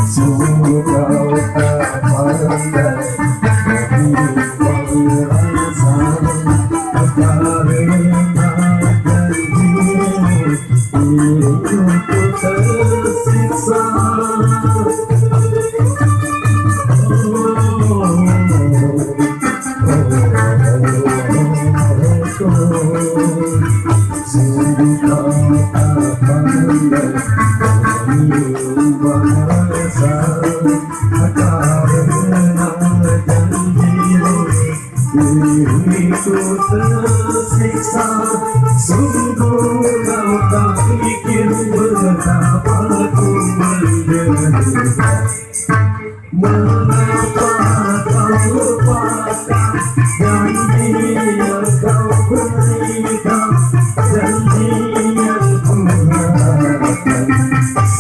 sungguh kau tak pandai merasa karena janjimu hidupku tersiksa. Sungguh kau tak pandai merasa karena janjimu diriku tersiksa. Sungguh kau tak pikir betapa ku menderita. Mengapa kau lupakan janji yang kau berikan, janji yang ku harapkan,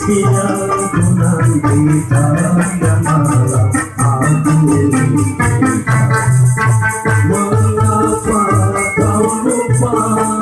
yang ku nantikan dan malam aku impikan. Mengapa kau lupakan?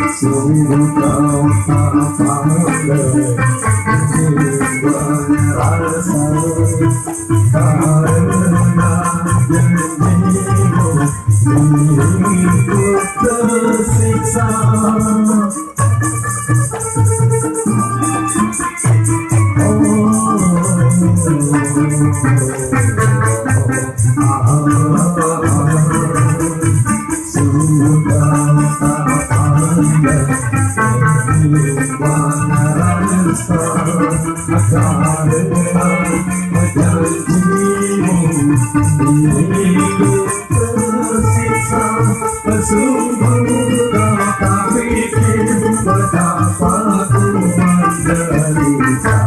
Sungguh kau tak pandai merasa karena janjimu diriku tersiksa. Sungguh kau tak pandai merasa karena janjimu diriku tersiksa. Sungguh kau tak pikir betapa ku menderita.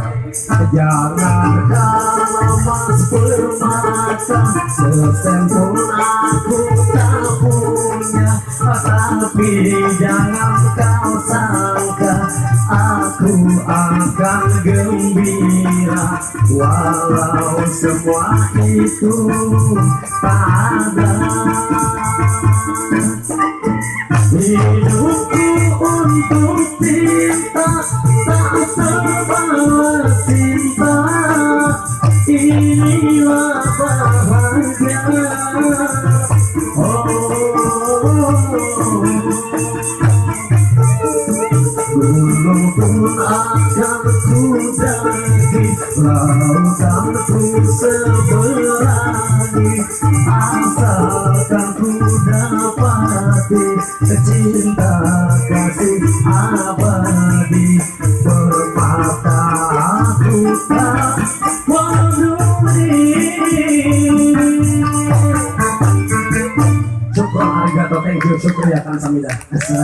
Jangan kau mas permata, sesen pun aku tak punya. Tapi jangan kau sangka aku akan gembira walau semua itu tak ada. Hidupku untuk cinta tak terbalas cinta, inilah bahagia. Gunung pun akan ku daki, lautan ku seberangi, asalkan ku dapati cinta kasih abadi. Bermata aku tak peduli. Syukur, arigato, thank you, syukur ya kan samida.